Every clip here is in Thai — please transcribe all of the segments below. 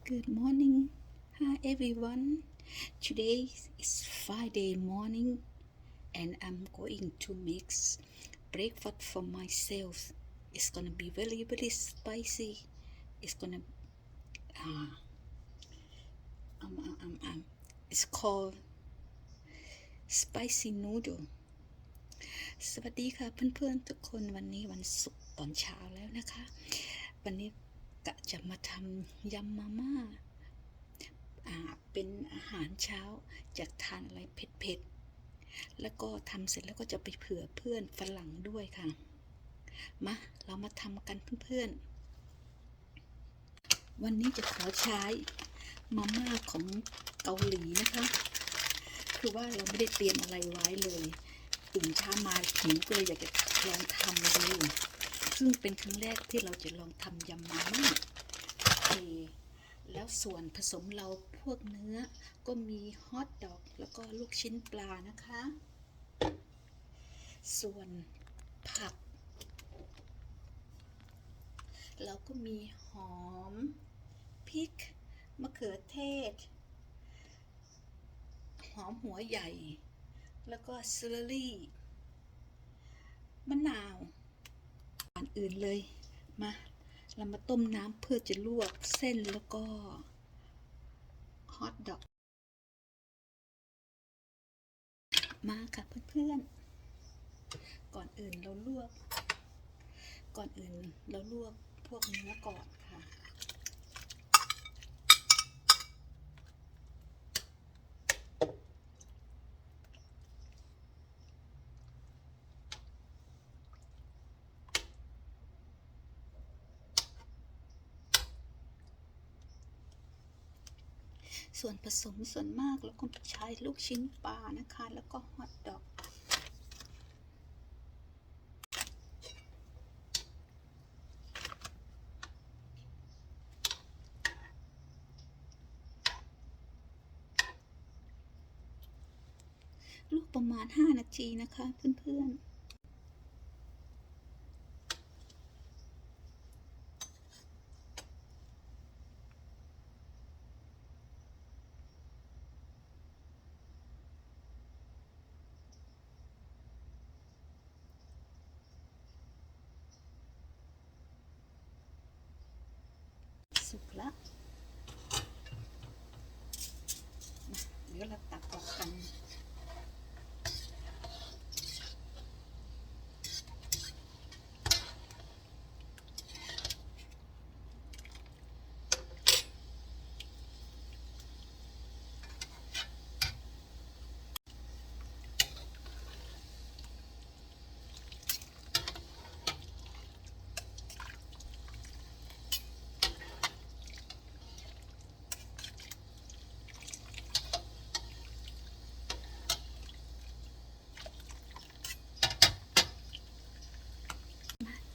Good morning. Hi everyone. Today is Friday morning and I'm going to make breakfast for myself. It's gonna be very spicy. It's gonna uh, it's called spicy noodle. สวัสดีค่ะเพื่อนๆทุกคนวันนี้วันศุกร์ตอนเช้าแล้วนะคะ วันนี้กะจะมาทำยำมาม่าเป็นอาหารเช้าจากทานอะไรเผ็ดๆแล้วก็ทำเสร็จแล้วก็จะไปเผื่อเพื่อนฝรั่งด้วยค่ะมาเรามาทำกันเพื่อนๆวันนี้จะขอใช้มาม่าของเกาหลีนะคะคือว่าเราไม่ได้เตรียมอะไรไว้เลยตื่นเช้ามาหิวก็เลยอยากจะลองทำดูซึ่งเป็นครั้งแรกที่เราจะลองทำยำมาม่าแล้วส่วนผสมเราพวกเนื้อก็มีฮอทดอกแล้วก็ลูกชิ้นปลานะคะส่วนผักเราก็มีหอมพริกมะเขือเทศหอมหัวใหญ่แล้วก็เซเลอรี่มะนาวก่อนอื่นเลยมาเรามาต้มน้ำเพื่อจะลวกเส้นแล้วก็ฮอทดอกมาค่ะเพื่อนๆก่อนอื่นเราลวกพวกเนื้อก่อนค่ะส่วนผสมส่วนมากแล้วก็ใช้ลูกชิ้นปลานะคะแล้วก็ฮอทดอกลวกประมาณ5 นาทีนะคะเพื่อนๆสุกแล้วเดี๋ยวเราตักออกกัน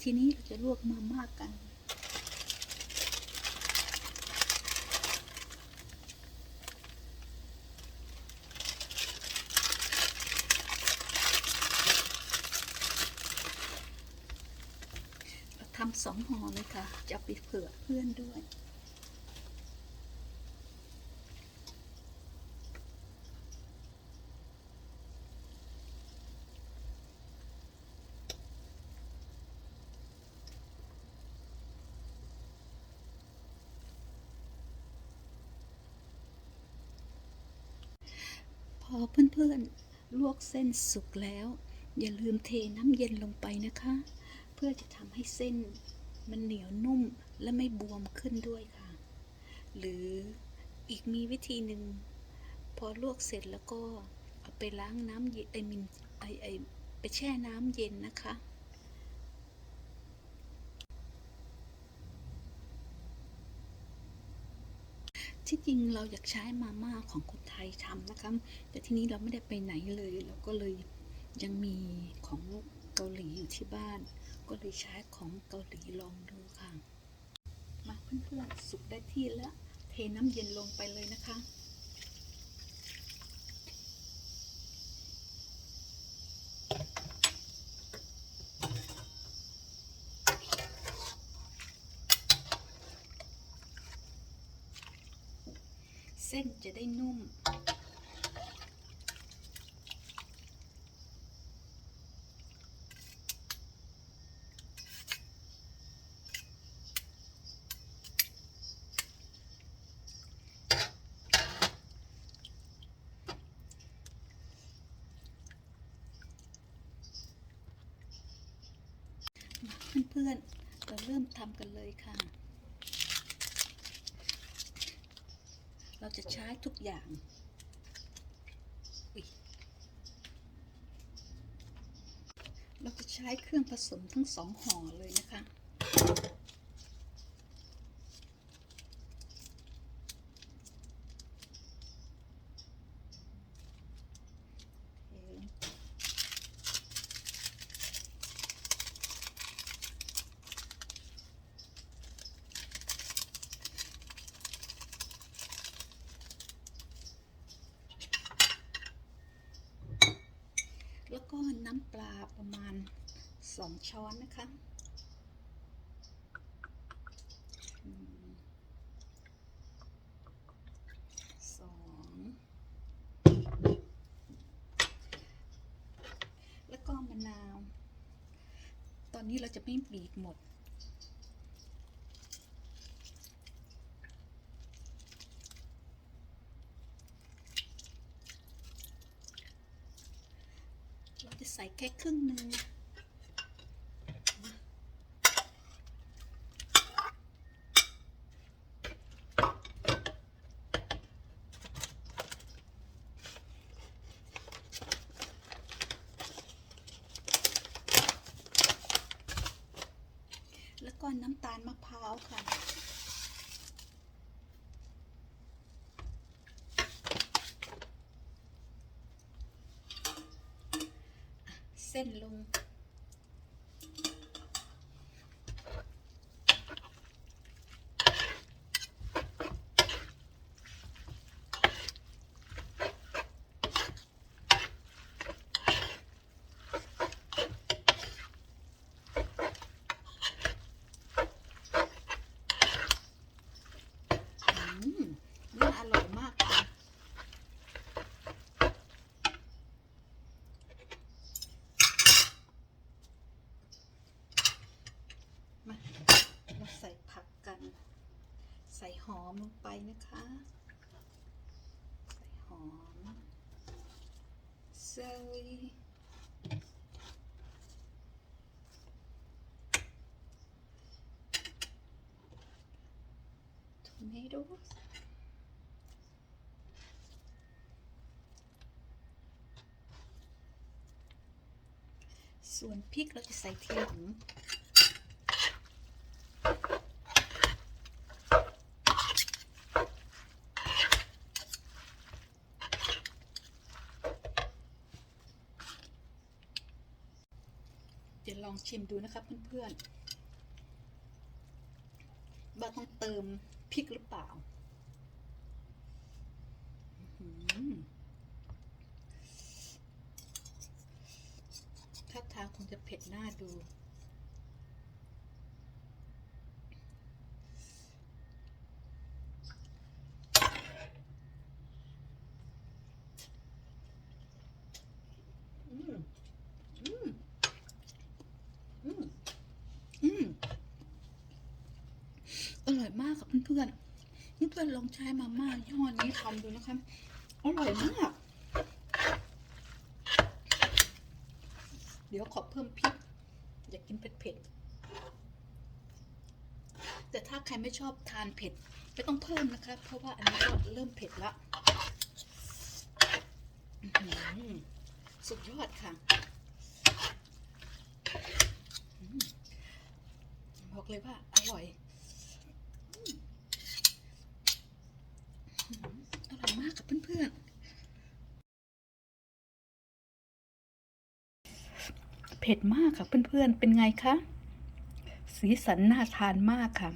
ทีนี้เราจะลวกมาม่ากันเราทำ2 ห่อเลยค่ะจะไปเผื่อเพื่อนด้วยพอเพื่อนๆลวกเส้นสุกแล้วอย่าลืมเทน้ำเย็นลงไปนะคะเพื่อจะทำให้เส้นมันเหนียวนุ่มและไม่บวมขึ้นด้วยค่ะหรืออีกมีวิธีหนึ่งพอลวกเสร็จแล้วก็เอาไปล้างน้ำเย็นไปแช่น้ำเย็นนะคะที่จริงเราอยากใช้มาม่าของคนไทยทำนะคะแต่ทีนี้เราไม่ได้ไปไหนเลยเราก็เลยยังมีของเกาหลีอยู่ที่บ้านก็เลยใช้ของเกาหลีลองดูค่ะมาเพื่อนๆสุกได้ที่แล้วเทน้ำเย็นลงไปเลยนะคะ เส้นจะได้นุ่มเพื่อนๆเราเริ่มทำกันเลยค่ะเราจะใช้ทุกอย่างเราจะใช้เครื่องผสมทั้ง2 ห่อเลยนะคะแล้วก็น้ำปลาประมาณ2 ช้อนนะคะแล้วก็มะนาวตอนนี้เราจะไม่บีบหมดเราจะใส่แค่ครึ่งนึงแล้วก็น้ำตาลมะพร้าวค่ะเส้นลงน่าอร่อยมากค่ะมาเราใส่ผักกันใส่หอมลงไปนะคะใส่หอมเซลลี่tomatoesส่วนพริกเราจะใส่ทีหลังเดี๋ยวลองชิมดูนะครับเพื่อนๆว่าต้องเติมพริกหรือเปล่าท่าทางคงจะเผ็ดน่าดูอร่อยมากค่ะเพื่อนๆลองใช้มาม่ายี่ห้อนี้ทำดูนะคะอร่อยมากเดี๋ยวขอเพิ่มพริกอยากกินเผ็ดๆแต่ถ้าใครไม่ชอบทานเผ็ดไม่ต้องเพิ่มนะคะเพราะว่าอันนี้ก็เริ่มเผ็ดละสุดยอดค่ะบอกเลยว่าอร่อยอร่อยมากค่ะเพื่อนๆเผ็ดมากค่ะเพื่อนๆเป็นไงคะสีสันน่าทานมากค่ะ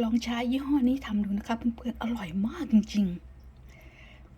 ลองใช้ยี่ห้อนี้ทำดูนะคะเพื่อนๆอร่อยมากจริงๆ